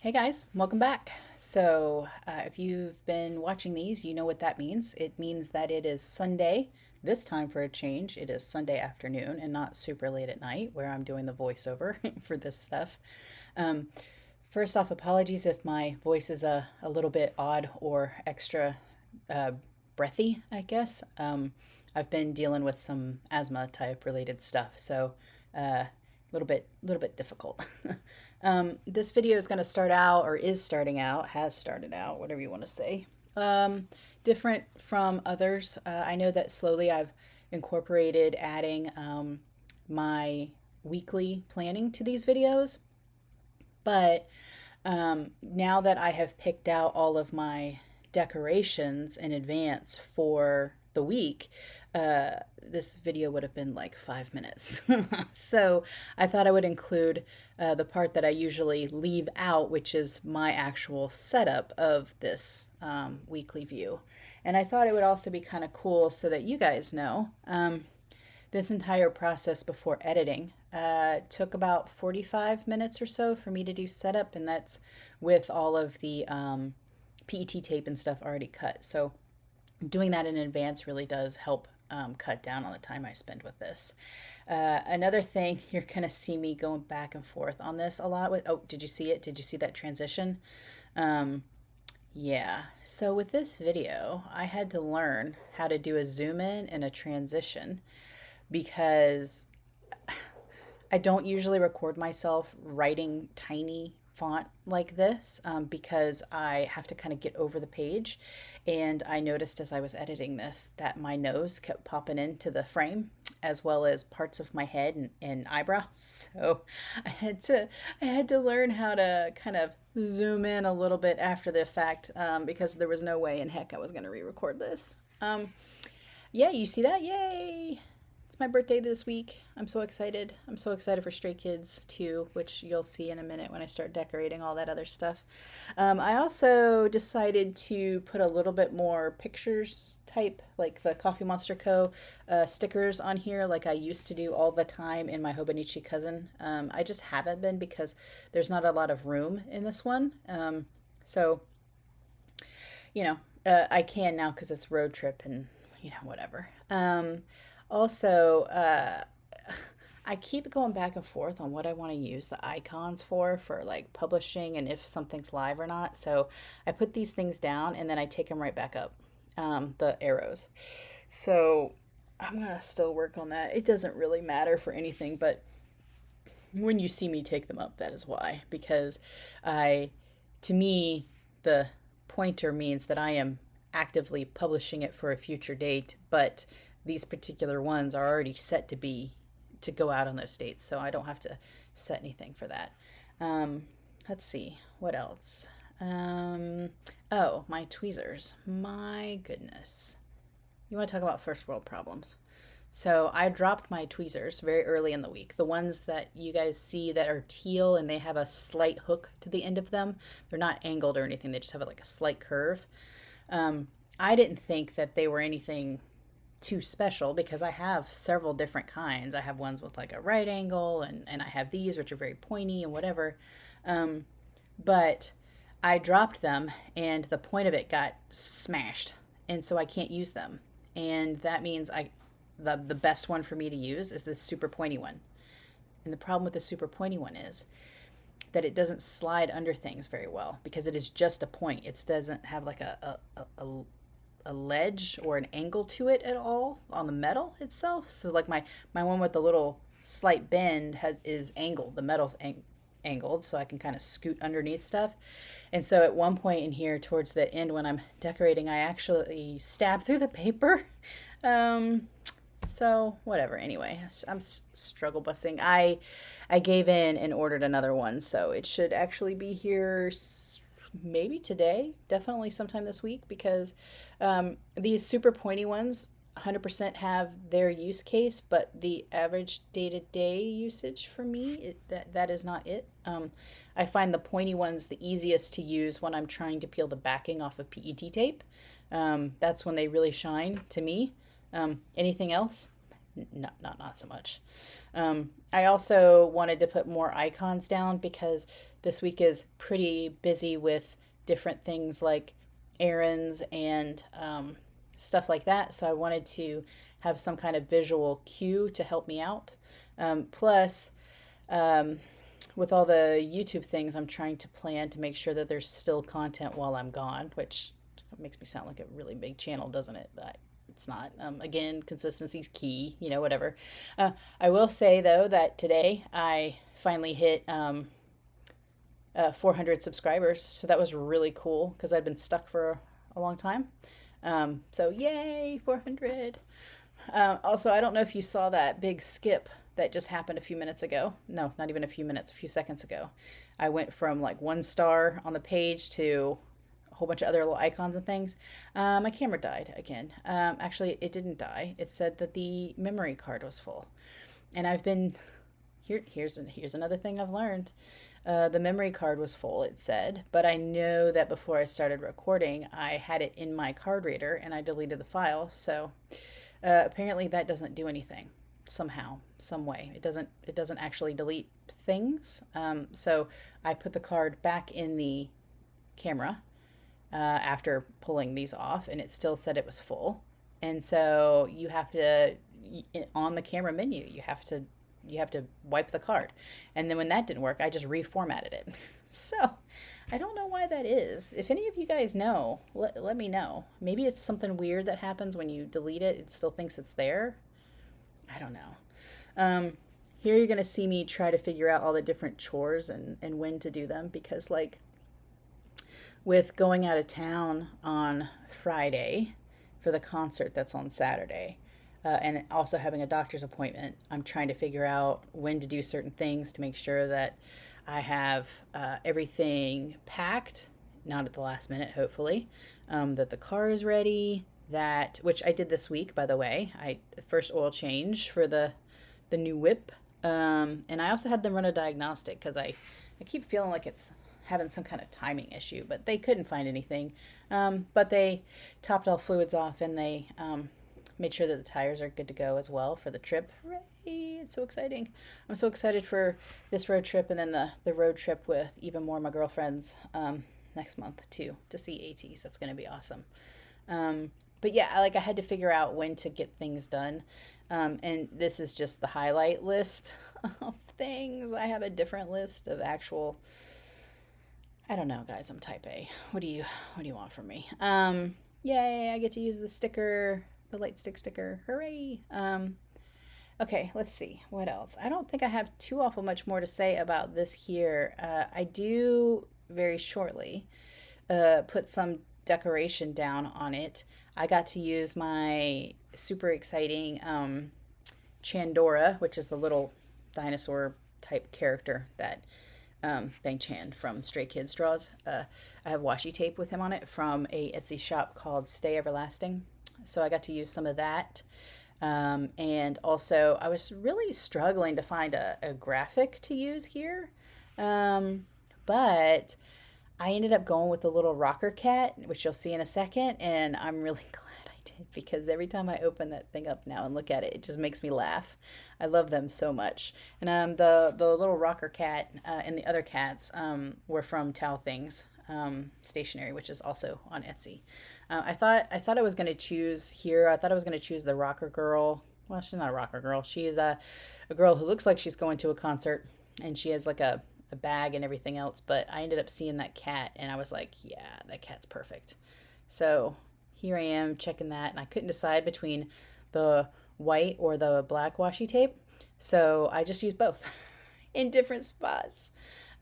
Hey guys, welcome back. If you've been watching these, you know what that means. It means that it is Sunday. This time for a change, it is Sunday afternoon and not super late at night where I'm doing the voiceover for this stuff. Um, First off, apologies if my voice is a little bit odd or extra uh, breathy, I guess. I've been dealing with some asthma type related stuff, so a little bit difficult. This video is going to start out, or is starting out, has started out, whatever you want to say, um, different from others. I know that slowly I've incorporated adding my weekly planning to these videos, but now that I have picked out all of my decorations in advance for the week, this video would have been like 5 minutes. So I thought I would include the part that I usually leave out, which is my actual setup of this weekly view. And I thought it would also be kind of cool so that you guys know. This entire process before editing took about 45 minutes or so for me to do setup, and that's with all of the PET tape and stuff already cut. So doing that in advance really does help cut down on the time I spend with this. Another thing, you're going to see me going back and forth on this a lot with, oh, did you see it? Did you see that transition? Yeah, so with this video, I had to learn how to do a zoom in and a transition because I don't usually record myself writing tiny font like this because I have to kind of get over the page. And I noticed as I was editing this that my nose kept popping into the frame as well as parts of my head and eyebrows. So I had to learn how to kind of zoom in a little bit after the fact because there was no way in heck I was going to re-record this. Yeah, you see that? Yay! It's my birthday this week. I'm so excited. I'm so excited for Stray Kids too, which you'll see in a minute when I start decorating all that other stuff. I also decided to put a little bit more pictures type, like the Coffee Monster Co. Stickers on here, like I used to do all the time in my Hobonichi Cousin. I just haven't been because there's not a lot of room in this one. So, you know, I can now because it's road trip and, whatever. Also, I keep going back and forth on what I want to use the icons for like publishing and if something's live or not. So I put these things down and then I take them right back up, the arrows. So I'm going to still work on that. It doesn't really matter for anything, but when you see me take them up, that is why. Because to me, the pointer means that I am actively publishing it for a future date, but these particular ones are already set to go out on those dates, so I don't have to set anything for that. Let's see, what else? Oh, my tweezers. My goodness. You want to talk about first world problems? So I dropped my tweezers very early in the week. The ones that you guys see that are teal and they have a slight hook to the end of them. They're not angled or anything. They just have like a slight curve. I didn't think that they were anything too special because I have several different kinds. I have ones with like a right angle and I have these which are very pointy and whatever. But I dropped them and the point of it got smashed and so I can't use them. And that means the best one for me to use is this super pointy one. And the problem with the super pointy one is that it doesn't slide under things very well because it is just a point. It doesn't have like a ledge or an angle to it at all on the metal itself. So like my one with the little slight bend is angled. The metal's angled so I can kind of scoot underneath stuff. And so at one point in here towards the end when I'm decorating, I actually stab through the paper. So whatever. Anyway, I'm struggle busting. I gave in and ordered another one, so it should actually be here maybe today, definitely sometime this week, because these super pointy ones 100% have their use case, but the average day-to-day usage for me, that is not it. I find the pointy ones the easiest to use when I'm trying to peel the backing off of PET tape. That's when they really shine to me. Anything else? not so much. I also wanted to put more icons down because this week is pretty busy with different things like errands and stuff like that. So I wanted to have some kind of visual cue to help me out. Plus, um, with all the YouTube things, I'm trying to plan to make sure that there's still content while I'm gone, which makes me sound like a really big channel, doesn't it? But it's not. Again, consistency's key, whatever. I will say, though, that today I finally hit 400 subscribers. So that was really cool because I'd been stuck for a long time. So yay, 400. Also, I don't know if you saw that big skip that just happened a few minutes ago. No, not even a few minutes, a few seconds ago. I went from like 1 star on the page to a whole bunch of other little icons and things. My camera died again. Actually, it didn't die. It said that the memory card was full. And I've been here's another thing I've learned. The memory card was full, it said, but I know that before I started recording, I had it in my card reader and I deleted the file. So apparently that doesn't do anything somehow, some way. It doesn't actually delete things. So I put the card back in the camera after pulling these off, and it still said it was full. And so you have to, on the camera menu, you have to wipe the card. And then when that didn't work, I just reformatted it. So I don't know why that is. If any of you guys know, let me know. Maybe it's something weird that happens when you delete it. It still thinks it's there. I don't know. Here you're going to see me try to figure out all the different chores and when to do them because, like, with going out of town on Friday for the concert that's on Saturday, and also having a doctor's appointment, I'm trying to figure out when to do certain things to make sure that I have everything packed, not at the last minute, hopefully, that the car is ready, that, which I did this week, by the way. First oil change for the new whip. And I also had them run a diagnostic because I keep feeling like it's having some kind of timing issue, but they couldn't find anything. But they topped all fluids off and they made sure that the tires are good to go as well for the trip. Hooray! It's so exciting. I'm so excited for this road trip and then the road trip with even more of my girlfriends next month too, to see ATs. That's going to be awesome. But yeah, like I had to figure out when to get things done. And this is just the highlight list of things. I have a different list of actual, I don't know, guys, I'm type A. What do you want from me? Yay, I get to use the sticker, the light stick sticker. Hooray. Okay, let's see. What else? I don't think I have too awful much more to say about this here. I do very shortly put some decoration down on it. I got to use my super exciting Chandora, which is the little dinosaur type character that Bang Chan from Stray Kids draws. I have washi tape with him on it from a Etsy shop called Stay Everlasting. So I got to use some of that. And also, I was really struggling to find a graphic to use here. But I ended up going with the little rocker cat, which you'll see in a second, and I'm really glad I did because every time I open that thing up now and look at it, it just makes me laugh. I love them so much. And the little rocker cat and the other cats were from Tao Things Stationery, which is also on Etsy. I thought I was going to choose here. I thought I was going to choose the rocker girl. Well, she's not a rocker girl. She is a girl who looks like she's going to a concert, and she has like a bag and everything else, but I ended up seeing that cat and I was like, yeah, that cat's perfect. So here I am checking that, and I couldn't decide between the white or the black washi tape, so I just used both in different spots.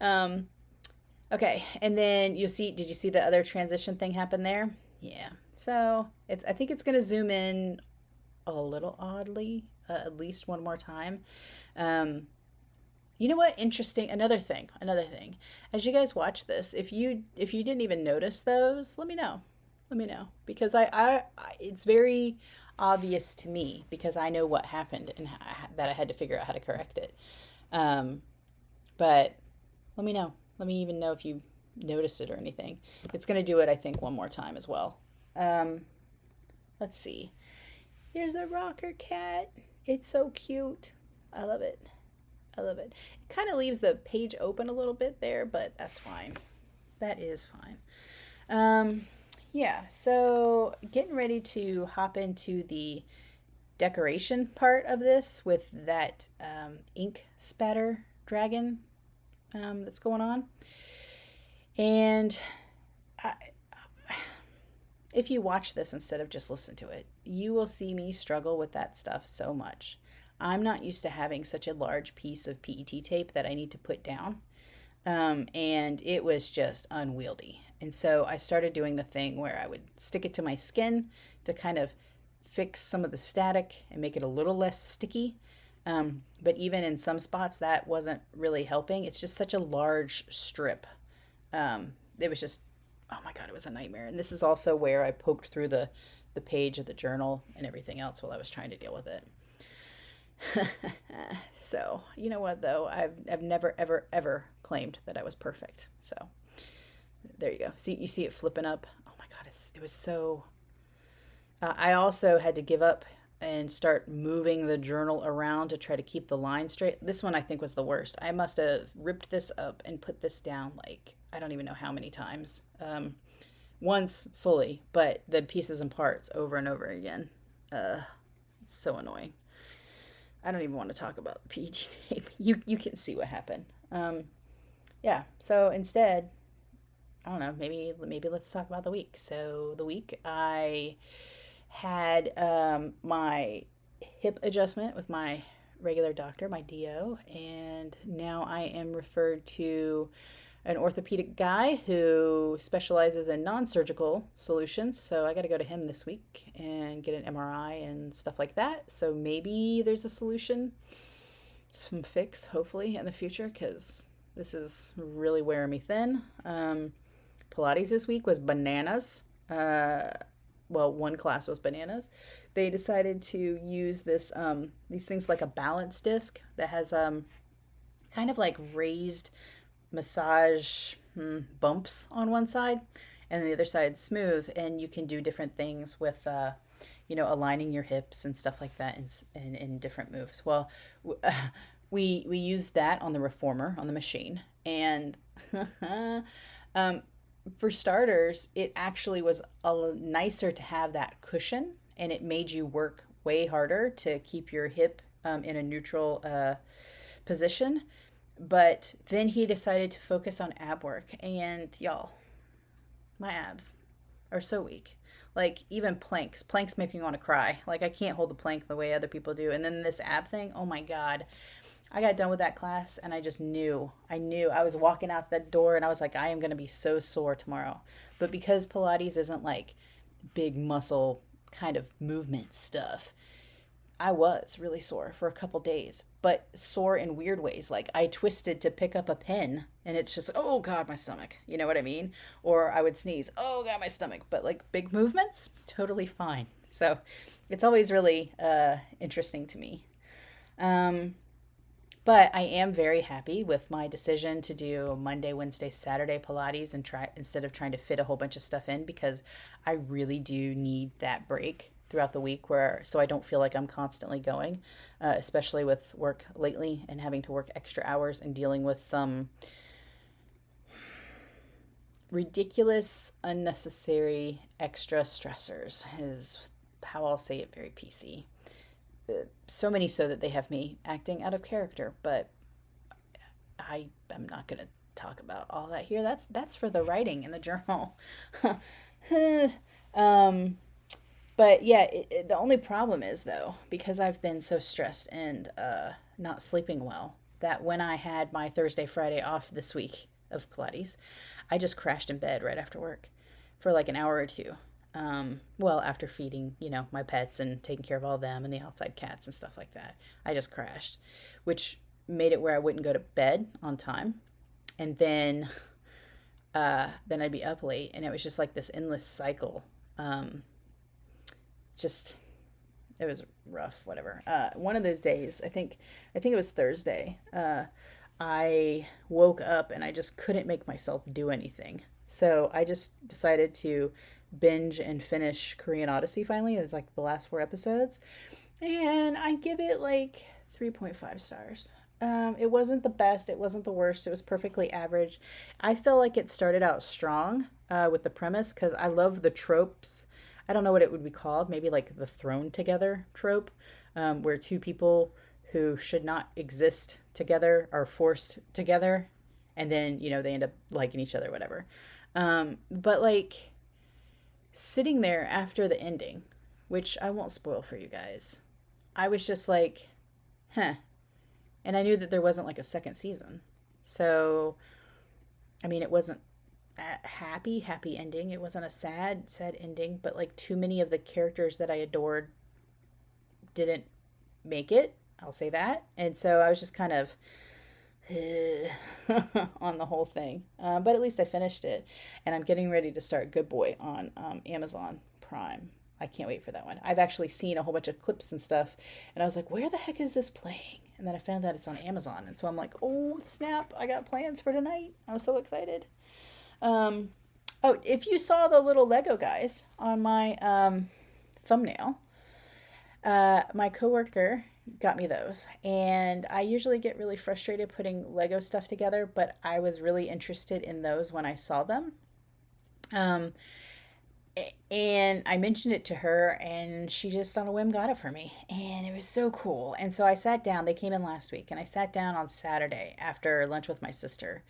Okay, and then did you see the other transition thing happen there? Yeah, so I think it's going to zoom in a little oddly, at least one more time. You know what? Interesting. Another thing. As you guys watch this, if you didn't even notice those, let me know. Because I it's very obvious to me because I know what happened and that I had to figure out how to correct it. But let me know. Let me even know if you noticed it or anything. It's going to do it, I think, one more time as well. Let's see. There's a rocker cat. It's so cute. I love it. I love it. It kind of leaves the page open a little bit there, but that's fine. That is fine. Um, yeah, so getting ready to hop into the decoration part of this with that ink spatter dragon that's going on. And I, if you watch this instead of just listen to it, you will see me struggle with that stuff so much. I'm not used to having such a large piece of PET tape that I need to put down. And it was just unwieldy. And so I started doing the thing where I would stick it to my skin to kind of fix some of the static and make it a little less sticky. But even in some spots, that wasn't really helping. It's just such a large strip. It was just, oh my God, it was a nightmare. And this is also where I poked through the page of the journal and everything else while I was trying to deal with it. So, you know what though? I've never ever ever claimed that I was perfect. So, there you go. See, you see it flipping up. Oh my God, it was so. I also had to give up and start moving the journal around to try to keep the line straight. This one I think was the worst. I must have ripped this up and put this down like I don't even know how many times. Once fully, but the pieces and parts over and over again. It's so annoying. I don't even want to talk about the PET tape. You can see what happened. Yeah. So instead, I don't know. Maybe let's talk about the week. So the week I had my hip adjustment with my regular doctor, my DO, and now I am referred to an orthopedic guy who specializes in non-surgical solutions. So I got to go to him this week and get an MRI and stuff like that. So maybe there's a solution, some fix, hopefully, in the future, because this is really wearing me thin. Pilates this week was bananas. Well, one class was bananas. They decided to use these things like a balance disc that has kind of like raised massage bumps on one side and the other side smooth, and you can do different things with aligning your hips and stuff like that in different moves. Well, we used that on the reformer on the machine, and for starters, it actually was nicer to have that cushion, and it made you work way harder to keep your hip in a neutral position. But then he decided to focus on ab work, and y'all, my abs are so weak. Like even planks make me want to cry. Like I can't hold the plank the way other people do. And then this ab thing, oh my God. I got done with that class and I just knew. I was walking out that door and I was like, I am going to be so sore tomorrow. But because Pilates isn't like big muscle kind of movement stuff, I was really sore for a couple days, but sore in weird ways. Like I twisted to pick up a pen and it's just, oh God, my stomach. You know what I mean? Or I would sneeze, oh God, my stomach. But like big movements, totally fine. So it's always really interesting to me. Um, but I am very happy with my decision to do Monday, Wednesday, Saturday Pilates and try instead of trying to fit a whole bunch of stuff in because I really do need that break throughout the week where so I don't feel like I'm constantly going, especially with work lately and having to work extra hours and dealing with some ridiculous, unnecessary extra stressors is how I'll say it very PC. So many so that they have me acting out of character, but I am not going to talk about all that here. That's for the writing in the journal. um, but yeah, the only problem is though, because I've been so stressed and not sleeping well, that when I had my Thursday, Friday off this week of Pilates, I just crashed in bed right after work for like an hour or two. Well, after feeding, my pets and taking care of all of them and the outside cats and stuff like that, I just crashed, which made it where I wouldn't go to bed on time. And then I'd be up late and it was just like this endless cycle. Just, it was rough, whatever. One of those days, I think it was Thursday, I woke up and I just couldn't make myself do anything. So I just decided to binge and finish Korean Odyssey finally. It was like the last four episodes. And I give it like 3.5 stars. It wasn't the best, it wasn't the worst, it was perfectly average. I feel like it started out strong with the premise because I love the tropes. I don't know what it would be called, maybe like the thrown together trope, where two people who should not exist together are forced together, and then, they end up liking each other, whatever. But like sitting there after the ending, which I won't spoil for you guys, I was just like, huh. And I knew that there wasn't like a second season. So, I mean, it wasn't a happy ending. It wasn't a sad ending, but like too many of the characters that I adored didn't make it. I'll say that. And so I was just kind of on the whole thing. But at least I finished it. And I'm getting ready to start Good Boy on Amazon Prime. I can't wait for that one. I've actually seen a whole bunch of clips and stuff, and I was like, where the heck is this playing? And then I found out it's on Amazon, and so I'm like, oh snap, I got plans for tonight. I was so excited. Um, oh, if you saw the little Lego guys on my thumbnail, my coworker got me those, and I usually get really frustrated putting Lego stuff together, but I was really interested in those when I saw them. Um, and I mentioned it to her, and she just on a whim got it for me, and it was so cool. And so I sat down. They came in last week, and I sat down on Saturday after lunch with my sister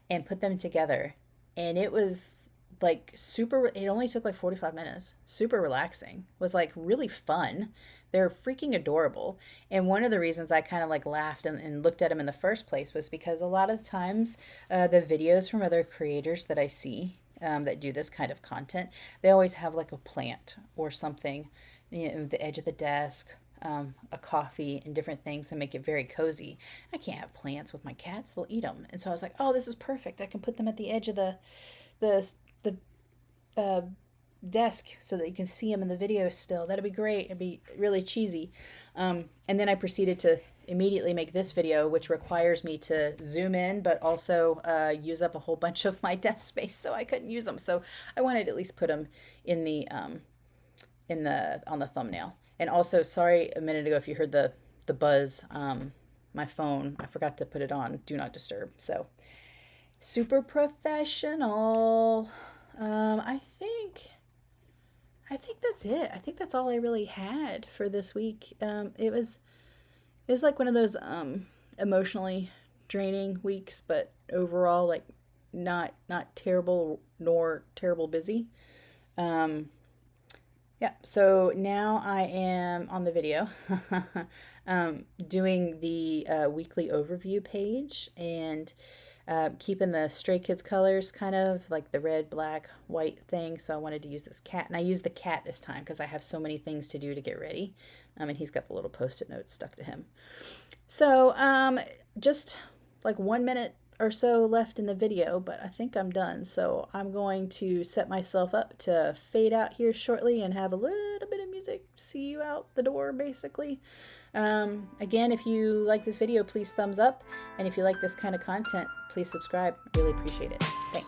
and put them together, and it was like super. It only took like 45 minutes. Super relaxing. It was like really fun. They're freaking adorable. And one of the reasons I kind of like laughed and looked at them in the first place was because a lot of times the videos from other creators that I see that do this kind of content, they always have like a plant or something, the edge of the desk, a coffee, and different things to make it very cozy. I can't have plants with my cats; they'll eat them. And so I was like, "Oh, this is perfect. I can put them at the edge of the the uh, desk so that you can see them in the video still. That'd be great. It'd be really cheesy." And then I proceeded to immediately make this video, which requires me to zoom in, but also use up a whole bunch of my desk space, so I couldn't use them. So I wanted to at least put them in the on the thumbnail. And also, sorry, a minute ago if you heard the buzz. My phone, I forgot to put it on Do Not Disturb. So super professional. I think that's it. I think that's all I really had for this week. It was like one of those emotionally draining weeks, but overall like not terrible nor terrible busy. Um, yeah, so now I am on the video doing the weekly overview page and keeping the Stray Kids colors kind of like the red, black, white thing. So I wanted to use this cat, and I used the cat this time because I have so many things to do to get ready. And he's got the little post-it notes stuck to him. So just like 1 minute or so left in the video, but I think I'm done. So I'm going to set myself up to fade out here shortly and have a little bit of music see you out the door, basically. Again, if you like this video, please thumbs up. And if you like this kind of content, please subscribe. Really appreciate it. Thanks.